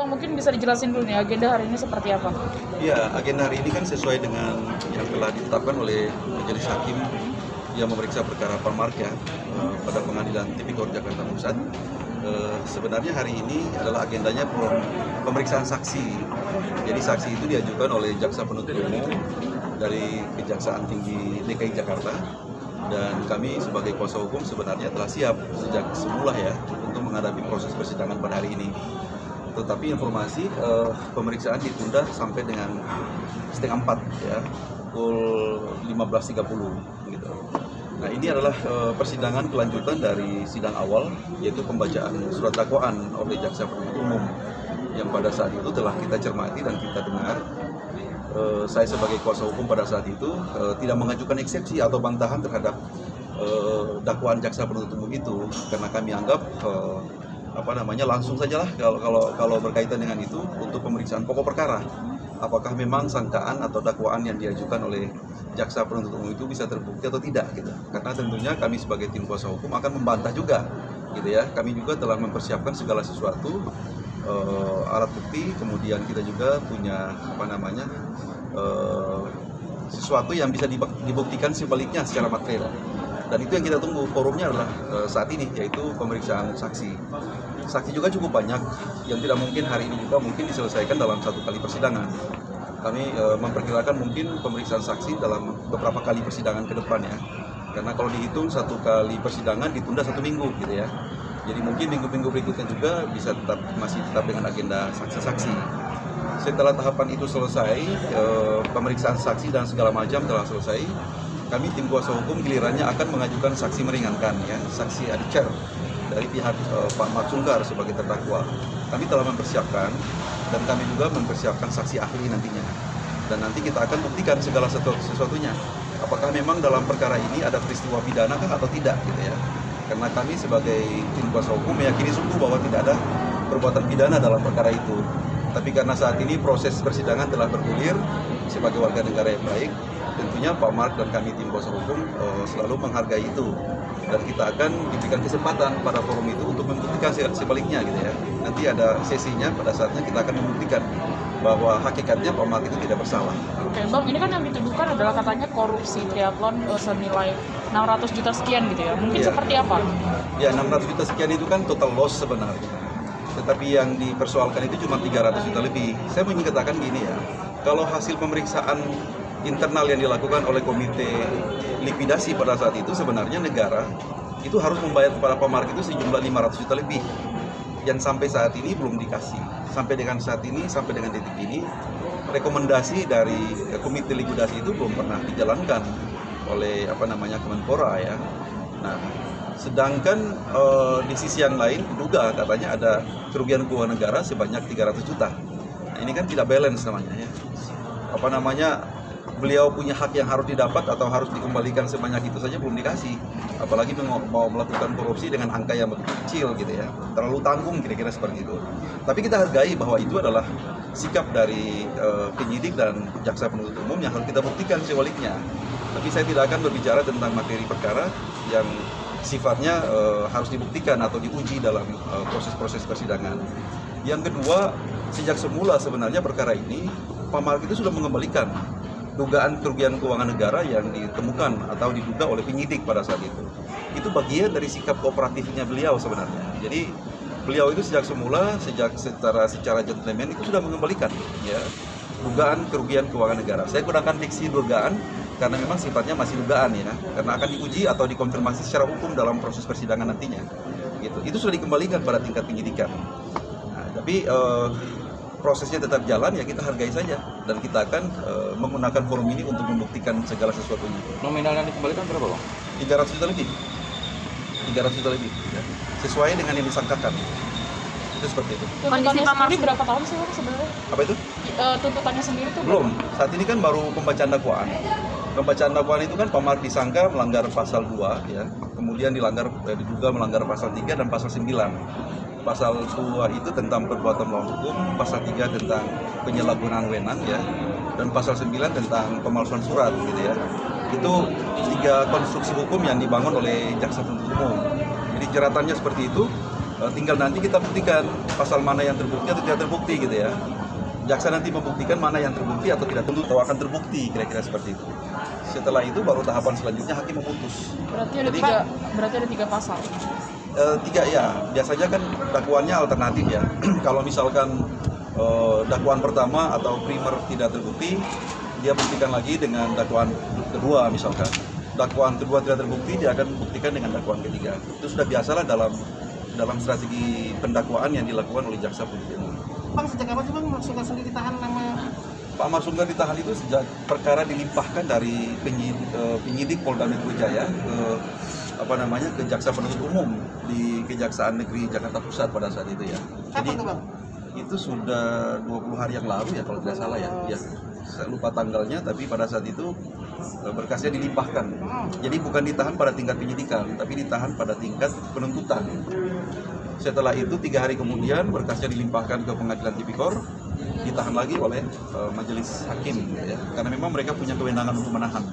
Bang, mungkin bisa dijelasin dulu nih agenda hari ini seperti apa? Ya, agenda hari ini kan sesuai dengan yang telah ditetapkan oleh Majelis Hakim yang memeriksa perkara Pamark ya, pada Pengadilan Tipikor Jakarta Pusat. Sebenarnya hari ini adalah agendanya pemeriksaan saksi. Jadi saksi itu diajukan oleh Jaksa Penuntut Umum dari Kejaksaan Tinggi DKI Jakarta, dan kami sebagai kuasa hukum sebenarnya telah siap sejak semula ya untuk menghadapi proses persidangan pada hari ini. Tetapi informasi pemeriksaan ditunda sampai dengan 3:30 ya, pukul 15.30 gitu. Nah, ini adalah persidangan kelanjutan dari sidang awal, yaitu pembacaan surat dakwaan oleh Jaksa Penuntut Umum yang pada saat itu telah kita cermati dan kita dengar. Saya sebagai kuasa hukum pada saat itu tidak mengajukan eksepsi atau bantahan terhadap dakwaan Jaksa Penuntut Umum itu, karena kami anggap langsung sajalah kalau berkaitan dengan itu untuk pemeriksaan pokok perkara. Apakah memang sangkaan atau dakwaan yang diajukan oleh Jaksa Penuntut Umum itu bisa terbukti atau tidak gitu. Karena tentunya kami sebagai tim kuasa hukum akan membantah juga gitu ya. Kami juga telah mempersiapkan segala sesuatu, alat bukti, kemudian kita juga punya sesuatu yang bisa dibuktikan sebaliknya secara material. Dan itu yang kita tunggu, forumnya adalah saat ini, yaitu pemeriksaan saksi. Saksi juga cukup banyak, yang tidak mungkin hari ini juga mungkin diselesaikan dalam satu kali persidangan. Kami memperkirakan mungkin pemeriksaan saksi dalam beberapa kali persidangan ke depan ya. Karena kalau dihitung satu kali persidangan ditunda 1 minggu gitu ya. Jadi mungkin minggu-minggu berikutnya juga bisa masih tetap dengan agenda saksi-saksi. Setelah tahapan itu selesai, pemeriksaan saksi dan segala macam telah selesai, kami tim kuasa hukum gilirannya akan mengajukan saksi meringankan ya, saksi adicar dari pihak Pak Mark Sungkar sebagai terdakwa. Kami telah mempersiapkan dan kami juga mempersiapkan saksi ahli nantinya. Dan nanti kita akan buktikan segala sesuatunya. Apakah memang dalam perkara ini ada peristiwa pidana kah atau tidak gitu ya. Karena kami sebagai tim kuasa hukum meyakini sungguh bahwa tidak ada perbuatan pidana dalam perkara itu. Tapi karena saat ini proses persidangan telah bergulir, sebagai warga negara yang baik, tentunya Pak Mark dan kami tim kuasa hukum selalu menghargai itu. Dan kita akan diberikan kesempatan pada forum itu untuk membuktikan sebaliknya gitu ya. Nanti ada sesinya, pada saatnya kita akan membuktikan bahwa hakikatnya Pak Mark itu tidak bersalah. Oke Bang, ini kan yang dituduhkan adalah katanya korupsi triathlon senilai 600 juta sekian gitu ya. Mungkin seperti apa? Ya, 600 juta sekian itu kan total loss sebenarnya. Tetapi yang dipersoalkan itu cuma 300 juta lebih. Saya ingin katakan gini ya, kalau hasil pemeriksaan internal yang dilakukan oleh komite likuidasi pada saat itu, sebenarnya negara itu harus membayar kepada Pak Mark itu sejumlah 500 juta lebih yang sampai saat ini belum dikasih. Sampai dengan saat ini, sampai dengan detik ini, rekomendasi dari komite likuidasi itu belum pernah dijalankan oleh Kemenpora ya. Nah, sedangkan di sisi yang lain diduga katanya ada kerugian keuangan negara sebanyak 300 juta. Nah, ini kan tidak balance namanya ya. Beliau punya hak yang harus didapat atau harus dikembalikan sebanyak itu saja belum dikasih, apalagi mau melakukan korupsi dengan angka yang begitu kecil gitu ya, terlalu tanggung kira-kira seperti itu. Tapi kita hargai bahwa itu adalah sikap dari penyidik dan jaksa penuntut umum yang harus kita buktikan sebaliknya. Tapi saya tidak akan berbicara tentang materi perkara yang sifatnya harus dibuktikan atau diuji dalam proses-proses persidangan. Yang kedua, sejak semula sebenarnya perkara ini Pak Mark itu sudah mengembalikan dugaan kerugian keuangan negara yang ditemukan atau diduga oleh penyidik pada saat itu. Itu bagian dari sikap kooperatifnya beliau sebenarnya. Jadi beliau itu sejak semula, secara gentleman itu sudah mengembalikan ya dugaan kerugian keuangan negara. Saya gunakan diksi dugaan karena memang sifatnya masih dugaan ya, karena akan diuji atau dikonfirmasi secara hukum dalam proses persidangan nantinya. Gitu. Itu sudah dikembalikan pada tingkat penyidikan. Nah, tapi prosesnya tetap jalan ya, kita hargai saja dan kita akan menggunakan forum ini untuk membuktikan segala sesuatunya. Nominal yang dikembalikan berapa Bang? 300 juta lebih. 300 juta lebih ya. Sesuai dengan yang disangkakan. Itu seperti itu. Tuntutannya sendiri berapa tahun sih Bang sebenarnya? Apa itu? Tuntutannya sendiri tuh belum. Saat ini kan baru pembacaan dakwaan. Pembacaan dakwaan itu kan Pak Mark disangka melanggar pasal 2 ya. Kemudian diduga melanggar pasal 3 dan pasal 9. Pasal 2 itu tentang perbuatan melawan hukum, pasal 3 tentang penyalahgunaan wewenang ya, dan pasal 9 tentang pemalsuan surat gitu ya. Itu 3 konstruksi hukum yang dibangun oleh jaksa penuntut umum. Jadi jeratannya seperti itu. tinggal nanti kita buktikan pasal mana yang terbukti atau tidak terbukti gitu ya. Jaksa nanti membuktikan mana yang terbukti atau tidak tentu atau akan terbukti, kira-kira seperti itu. Setelah itu baru tahapan selanjutnya hakim memutus. Berarti ada tiga pasal. Tiga ya, biasanya kan dakwaannya alternatif ya. Kalau misalkan dakwaan pertama atau primer tidak terbukti, dia buktikan lagi dengan dakwaan kedua misalkan. Dakwaan kedua tidak terbukti, dia akan buktikan dengan dakwaan ketiga. Itu sudah biasalah dalam strategi pendakwaan yang dilakukan oleh jaksa penuntut umum. Bang, sejak kapan sih Bang Marsungka sendiri ditahan nama? Pak Marsungka ditahan itu sejak perkara dilimpahkan dari penyidik Polda Metro Jaya ke jaksa penuntut umum di Kejaksaan Negeri Jakarta Pusat pada saat itu ya. Kapan tuh Bang? Itu sudah 20 hari yang lalu ya kalau tidak salah ya. Ya, saya lupa tanggalnya, tapi pada saat itu berkasnya dilimpahkan. Jadi bukan ditahan pada tingkat penyidikan, tapi ditahan pada tingkat penuntutan. Setelah itu 3 hari kemudian berkasnya dilimpahkan ke Pengadilan Tipikor, ditahan lagi oleh majelis hakim, ya. Karena memang mereka punya kewenangan untuk menahan.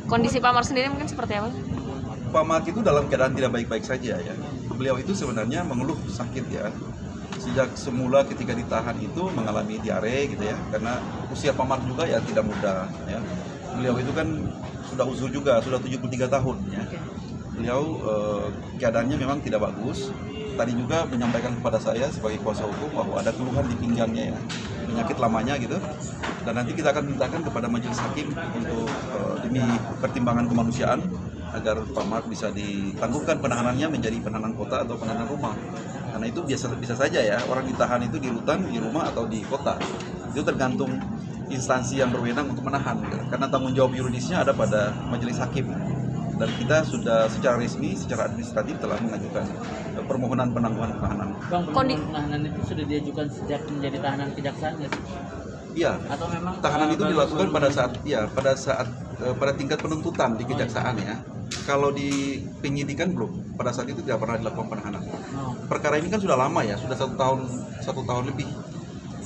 Kondisi Pak Mar sendiri mungkin seperti apa? Pak Mar itu dalam keadaan tidak baik-baik saja ya. Beliau itu sebenarnya mengeluh sakit ya. Sejak semula ketika ditahan itu mengalami diare gitu ya, karena usia Pak Mar juga ya tidak muda ya. Beliau itu kan sudah uzur juga, sudah 73 tahun ya. Beliau keadaannya memang tidak bagus. Tadi juga menyampaikan kepada saya sebagai kuasa hukum bahwa ada keluhan di pinggangnya ya, penyakit lamanya gitu. Dan nanti kita akan mintakan kepada majelis hakim untuk demi pertimbangan kemanusiaan agar Pak Mar bisa ditangguhkan penahanannya menjadi penahanan kota atau penahanan rumah. Karena itu bisa saja ya, orang ditahan itu di rutan, di rumah atau di kota. Itu tergantung instansi yang berwenang untuk menahan. Karena tanggung jawab yuridisnya ada pada majelis hakim. Dan kita sudah secara resmi, secara administratif telah mengajukan permohonan penangguhan penahanan. Bang, permohonan penahanan itu sudah diajukan sejak menjadi tahanan kejaksaan ya? Iya. Atau memang tahanan itu dilakukan pada tingkat penuntutan di kejaksaan ya. Kalau di penyidikan belum, pada saat itu tidak pernah dilakukan penahanan. Perkara ini kan sudah lama ya, sudah 1 tahun lebih,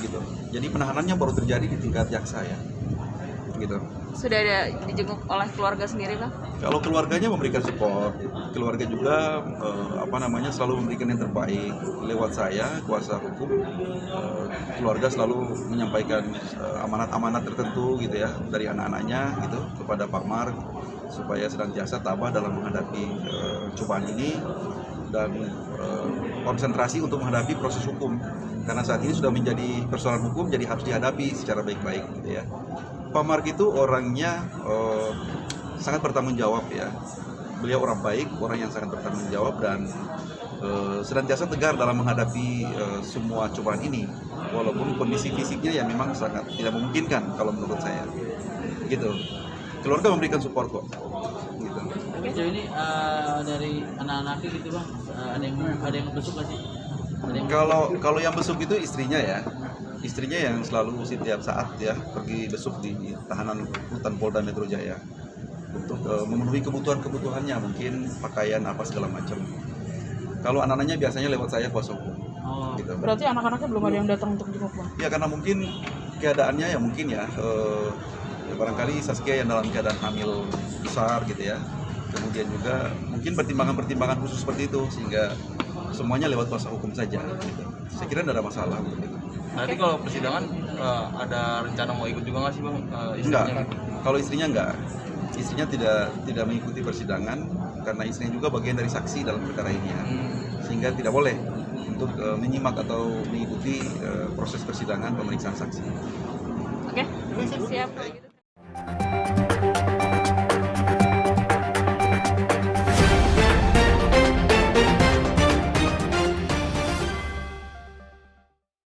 gitu. Jadi penahanannya baru terjadi di tingkat jaksa ya, gitu. Sudah ada dijenguk oleh keluarga sendiri, Bang? Kalau keluarganya memberikan support, keluarga juga selalu memberikan yang terbaik lewat saya, kuasa hukum. Keluarga selalu menyampaikan amanat-amanat tertentu gitu ya dari anak-anaknya gitu kepada Pak Mar supaya senantiasa tabah dalam menghadapi cobaan ini dan konsentrasi untuk menghadapi proses hukum karena saat ini sudah menjadi persoalan hukum, jadi harus dihadapi secara baik-baik gitu ya. Pak Mar itu orangnya sangat bertanggung jawab ya. Beliau orang baik, orang yang sangat bertanggung jawab dan senantiasa tegar dalam menghadapi semua cobaan ini. Walaupun kondisi fisiknya ya memang sangat tidak memungkinkan kalau menurut saya. Gitu. Keluarga memberikan support kok. Gitu. Sejauh ini dari anak-anaknya gitu Bang, ada yang besuk nggak sih? Kalau yang besuk itu istrinya ya. Istrinya yang selalu setiap saat ya pergi besuk di tahanan rutan Polda Metro Jaya untuk memenuhi kebutuhannya, mungkin pakaian apa segala macam. Kalau anak-anaknya biasanya lewat saya kuasa hukum. Gitu. Berarti anak-anaknya belum ada yang datang untuk jenguk, Bang? Ya karena mungkin keadaannya ya mungkin ya barangkali Saskia yang dalam keadaan hamil besar gitu ya. Kemudian juga mungkin pertimbangan-pertimbangan khusus seperti itu sehingga semuanya lewat kuasa hukum saja. Gitu. Saya kira tidak ada masalah untuk itu. Nanti kalau persidangan ada rencana mau ikut juga nggak sih Bang? Enggak. Kalau istrinya enggak. Istrinya tidak mengikuti persidangan karena istrinya juga bagian dari saksi dalam perkara ini ya. Sehingga tidak boleh untuk menyimak atau mengikuti proses persidangan pemeriksaan saksi. Oke, siap.